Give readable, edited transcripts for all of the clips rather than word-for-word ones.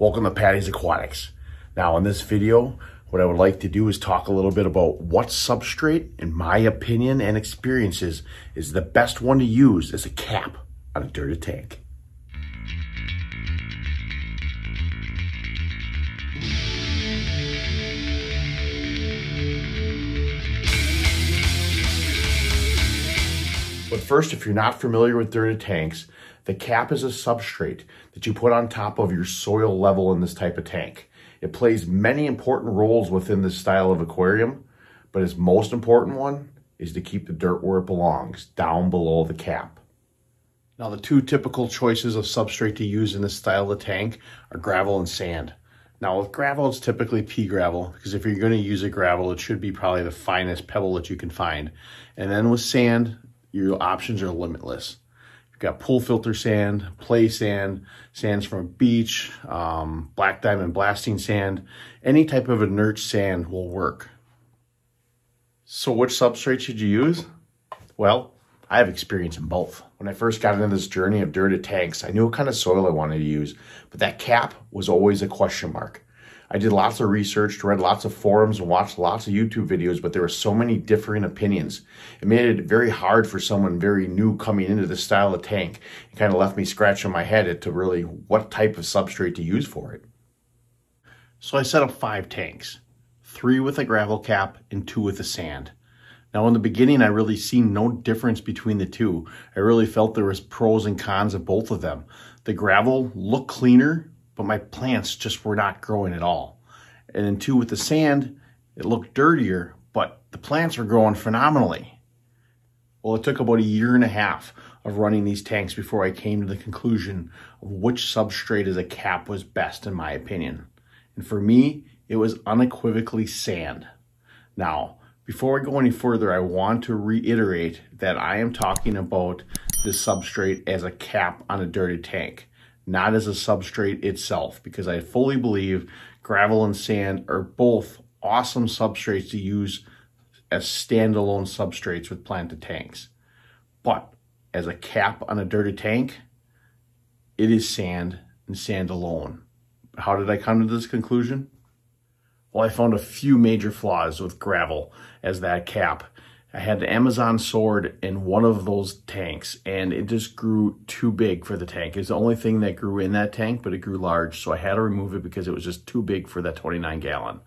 Welcome to Patty's Aquatics. Now in this video, what I would like to do is talk a little bit about what substrate, in my opinion and experiences, is the best one to use as a cap on a dirty tank. But first, if you're not familiar with dirty tanks, the cap is a substrate that you put on top of your soil level in this type of tank. It plays many important roles within this style of aquarium, but its most important one is to keep the dirt where it belongs, down below the cap. Now, the two typical choices of substrate to use in this style of tank are gravel and sand. Now, with gravel, it's typically pea gravel, because if you're going to use a gravel, it should be probably the finest pebble that you can find. And then with sand, your options are limitless. You've got pool filter sand, play sand, sands from a beach, black diamond blasting sand. Any type of inert sand will work. So which substrate should you use? Well, I have experience in both. When I first got into this journey of dirty tanks, I knew what kind of soil I wanted to use, but that cap was always a question mark. I did lots of research, read lots of forums, and watched lots of YouTube videos, but there were so many differing opinions. It made it very hard for someone very new coming into this style of tank. It kind of left me scratching my head as to really what type of substrate to use for it. So I set up 5 tanks, 3 with a gravel cap and 2 with a sand. Now in the beginning, I really seen no difference between the two. I really felt there was pros and cons of both of them. The gravel looked cleaner, but my plants just were not growing at all. And then 2 with the sand, it looked dirtier, but the plants were growing phenomenally. Well, it took about a year and a half of running these tanks before I came to the conclusion of which substrate as a cap was best in my opinion. And for me, it was unequivocally sand. Now, before I go any further, I want to reiterate that I am talking about this substrate as a cap on a dirty tank, not as a substrate itself, because I fully believe gravel and sand are both awesome substrates to use as standalone substrates with planted tanks. But as a cap on a dirty tank, it is sand and sand alone. How did I come to this conclusion? Well, I found a few major flaws with gravel as that cap. I had the Amazon sword in one of those tanks, and it just grew too big for the tank. It's the only thing that grew in that tank, but it grew large, so I had to remove it because it was just too big for that 29-gallon.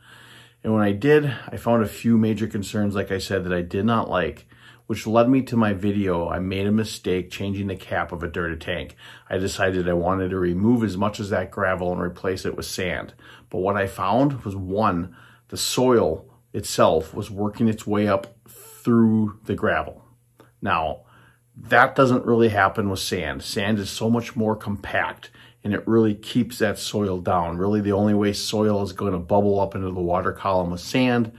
And when I did, I found a few major concerns, like I said, that I did not like, which led me to my video. I made a mistake changing the cap of a dirty tank. I decided I wanted to remove as much as that gravel and replace it with sand. But what I found was, one, the soil itself was working its way up through the gravel. Now, that doesn't really happen with sand. Sand is so much more compact, and it really keeps that soil down. Really, the only way soil is going to bubble up into the water column with sand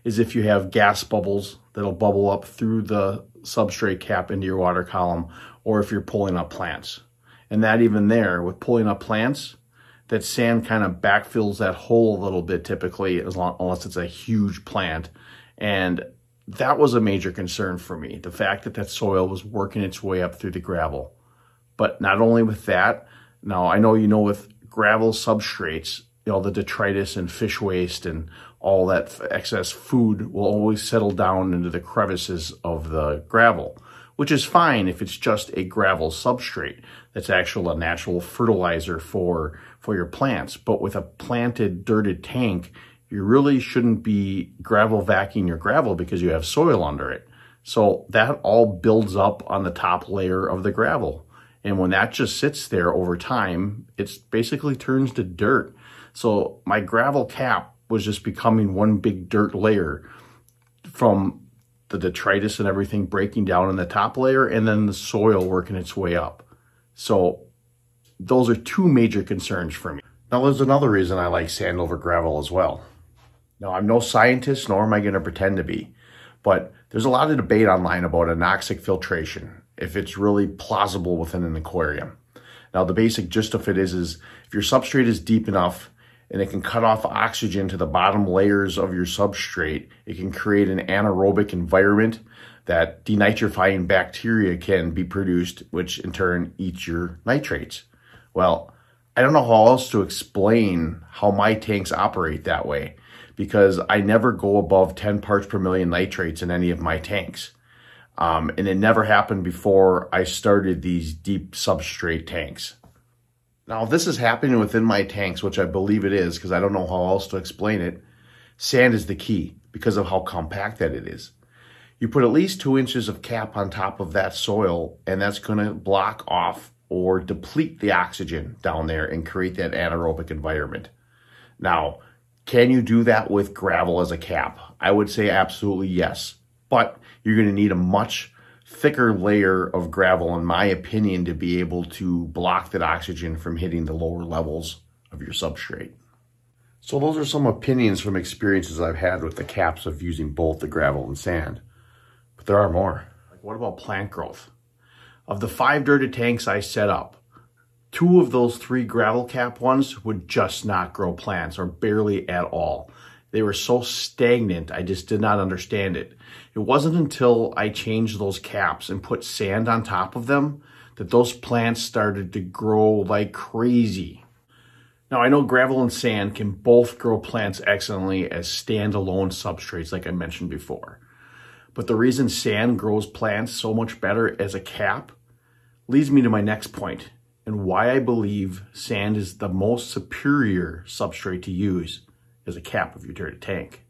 is if you have gas bubbles that'll bubble up through the substrate cap into your water column, or if you're pulling up plants. And that even there, with pulling up plants, that sand kind of backfills that hole a little bit typically, unless it's a huge plant. And that was a major concern for me, the fact that that soil was working its way up through the gravel. But not only with that, now I know with gravel substrates, the detritus and fish waste and all that excess food will always settle down into the crevices of the gravel, which is fine if it's just a gravel substrate. That's actually a natural fertilizer for your plants. But with a planted, dirted tank, you really shouldn't be gravel vacuuming your gravel because you have soil under it. So that all builds up on the top layer of the gravel. And when that just sits there over time, it basically turns to dirt. So my gravel cap was just becoming one big dirt layer from the detritus and everything breaking down in the top layer, and then the soil working its way up. So those are 2 major concerns for me. Now there's another reason I like sand over gravel as well. Now, I'm no scientist, nor am I going to pretend to be, but there's a lot of debate online about anoxic filtration, if it's really plausible within an aquarium. Now, the basic gist of it is if your substrate is deep enough and it can cut off oxygen to the bottom layers of your substrate, it can create an anaerobic environment that denitrifying bacteria can be produced, which in turn eats your nitrates. Well, I don't know how else to explain how my tanks operate that way, because I never go above 10 parts per million nitrates in any of my tanks. And it never happened before I started these deep substrate tanks. Now, if this is happening within my tanks, which I believe it is, because I don't know how else to explain it, sand is the key because of how compact that it is. You put at least 2 inches of cap on top of that soil, and that's going to block off or deplete the oxygen down there and create that anaerobic environment. Now, can you do that with gravel as a cap? I would say absolutely yes, but you're going to need a much thicker layer of gravel, in my opinion, to be able to block that oxygen from hitting the lower levels of your substrate. So those are some opinions from experiences I've had with the caps of using both the gravel and sand. But there are more. Like, what about plant growth? Of the 5 dirted tanks I set up, 2 of those 3 gravel cap ones would just not grow plants, or barely at all. They were so stagnant, I just did not understand it. It wasn't until I changed those caps and put sand on top of them that those plants started to grow like crazy. Now, I know gravel and sand can both grow plants excellently as standalone substrates, like I mentioned before. But the reason sand grows plants so much better as a cap leads me to my next point, and why I believe sand is the most superior substrate to use as a cap of your dirted tank.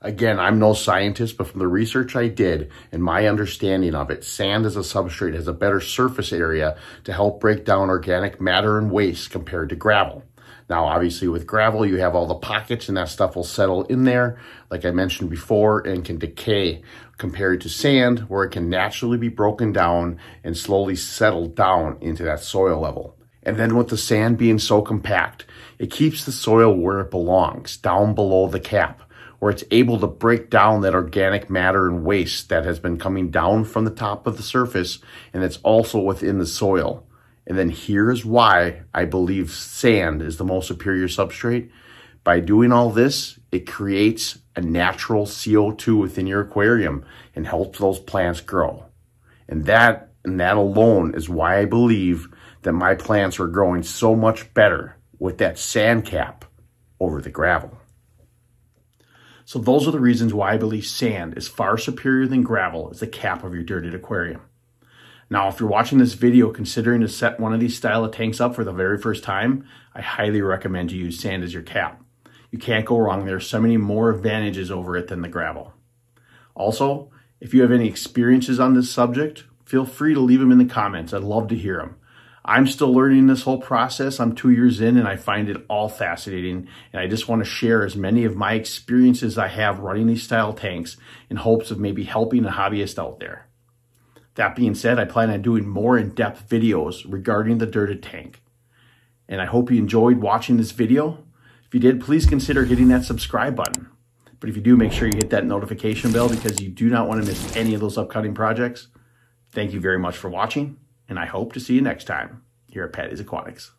Again, I'm no scientist, but from the research I did and my understanding of it, sand as a substrate has a better surface area to help break down organic matter and waste compared to gravel. Now, obviously with gravel, you have all the pockets and that stuff will settle in there, like I mentioned before, and can decay, compared to sand, where it can naturally be broken down and slowly settle down into that soil level. And then with the sand being so compact, it keeps the soil where it belongs, down below the cap, where it's able to break down that organic matter and waste that has been coming down from the top of the surface, and it's also within the soil. And then here's why I believe sand is the most superior substrate. By doing all this, it creates a natural CO2 within your aquarium and helps those plants grow. And that alone is why I believe that my plants are growing so much better with that sand cap over the gravel. So those are the reasons why I believe sand is far superior than gravel as the cap of your dirted aquarium. Now, if you're watching this video considering to set one of these style of tanks up for the very first time, I highly recommend you use sand as your cap. You can't go wrong. There are so many more advantages over it than the gravel. Also, if you have any experiences on this subject, feel free to leave them in the comments. I'd love to hear them. I'm still learning this whole process. I'm 2 years in and I find it all fascinating. And I just want to share as many of my experiences I have running these style tanks in hopes of maybe helping a hobbyist out there. That being said, I plan on doing more in-depth videos regarding the dirted tank. And I hope you enjoyed watching this video. If you did, please consider hitting that subscribe button. But if you do, make sure you hit that notification bell because you do not want to miss any of those upcoming projects. Thank you very much for watching, and I hope to see you next time here at Patty's Aquatics.